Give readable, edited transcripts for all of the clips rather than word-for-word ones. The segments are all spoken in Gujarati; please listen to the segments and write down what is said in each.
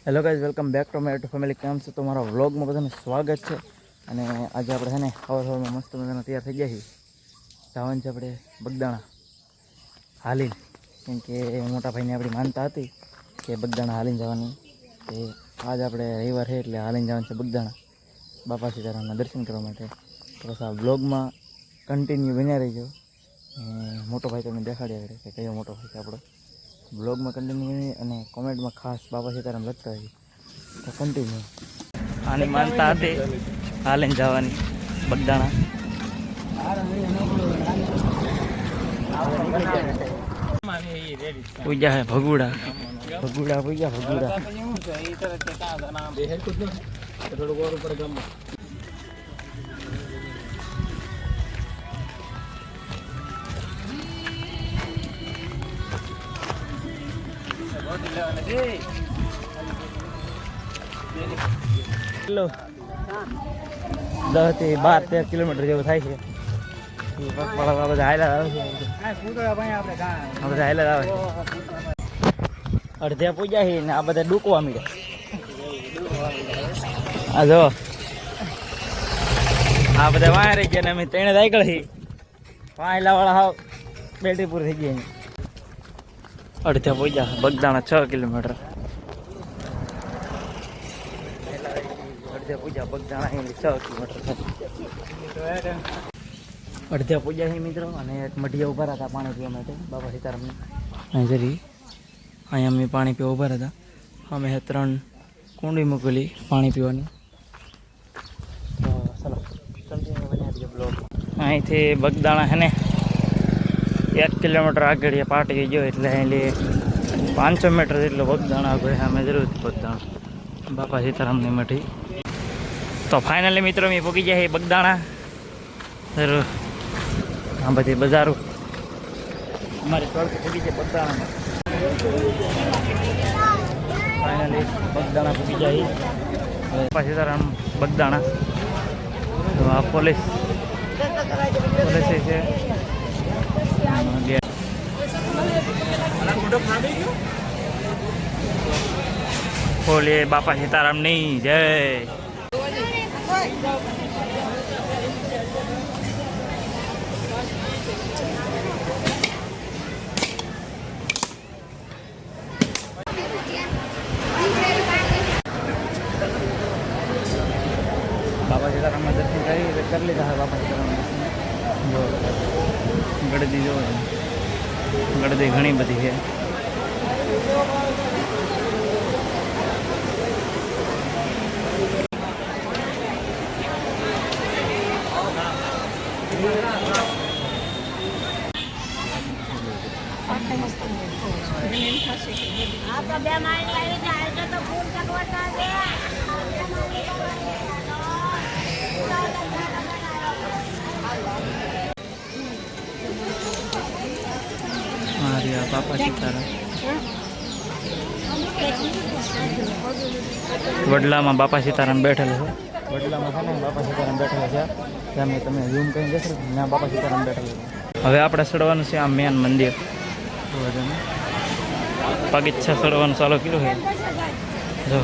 Hello guys, welcome back to my YouTube family. કેમ છે? તો મારા વ્લોગમાં બધાનું સ્વાગત છે. અને આજે આપણે છે ને સવારમાં મસ્ત મજાના તૈયાર થઈ ગયા છીએ. જવાનું છે આપણે બગદાણા હાલીને, કેમ કે મોટા ભાઈને આપણી માનતા હતી કે બગદાણા હાલીને જવાની. કે આજ આપણે રવિવાર છે એટલે હાલીને જવાનું છે બગદાણા બાપા સીતારામના દર્શન કરવા માટે. તો બસ આ વ્લોગમાં કન્ટિન્યુ બન્યા રહીજો. મોટો ભાઈ તમને દેખાડ્યા કરે કે કયો મોટો ભાઈ છે આપણો. બ્લોગમાં કન્ટિન્યુ અને કોમેન્ટમાં ખાસ બાબા સીતારામ લખતા હોય તો કન્ટિન્યુ. આની માનતા હતી હાલીને જવાની બગદાણા. પૂજા હે ભગુડા ભગુડા પૂજા ભગુડા. હેલો 10 થી 12-13 કિલોમીટર જેવું થાય છે. અડધે પૂજા છે ને આ બધા ડૂકવા મળ્યા. આ જો આ બધા વાય રહી ગયા ને અમે ત્રણે સાયકલ છે વાયલા વાળા હાવ બેટરી પૂરી થઈ ગઈ. અડધે પૂજા બગદાણા 6 કિલોમીટર. અડધે પૂજા બગદાણા 6 કિલોમીટર થાય. અડધે પૂજા છે મિત્રો. અને એક મઢિયા ઉભા હતા પાણી પીવા માટે બાબા સીતારામને. અહીં જરી અહીંયા અમે પાણી પીવા ઉભા હતા. અમે 3 કુંડી મૂકેલી પાણી પીવાની. તો ચલો કન્ટિન્યુ બનાવી દઈએ બ્લોગ. અહીંથી બગદાણા છે ને 1 કિલોમીટર આગળ પાટી ગયો એટલે અહીં 500 મીટર જેટલો બગદાણા આગળ અમે જરૂર બગદાણા બાપા સીતારામની મઢી. તો ફાઇનલી મિત્રો અમે પહોંચી ગયા બગદાણા. જરૂર આ બધી બજારો અમારી તળથી પહોંચી જાય બગદાણામાં. ફાઇનલી બગદાણા પહોંચી જાય બાપા સીતારામ બગદાણા. તો આ પોલીસ છે. બોલીએ બાપા સીતારામની જય. બાપા સીતારામના દર્શન કરી લીધા હવે બાપા સીતારામના દર્શન. જો ગળદી જો ગળદી ઘણી બધી છે. બાપા સીતારામ વડલામાં બાપા સીતારામ બેઠેલા છે. વડલામાં છે ને બાપા સીતારામ બેઠેલા છે. ત્યાં મેં તમે ઝૂમ કરીને દેખો ત્યાં બાપા સીતારામ બેઠેલા છે. હવે આપણે ચડવાનું છે આ મેન મંદિર. પગીચ્છા ચડવાનું ચાલુ કર્યું છે. જો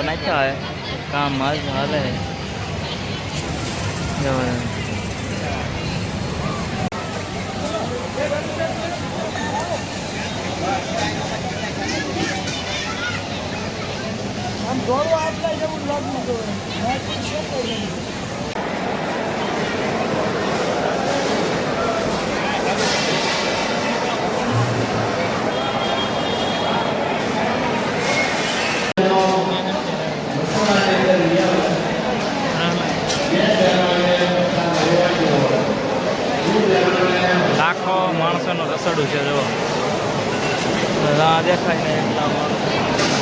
नाचा है काम मस्त हाल है. हम दोनों आपका जब लागू तो मैं कुछ માણસોનું રસોડું છે જો ત્યાં દેખાય ને એટલા માણસો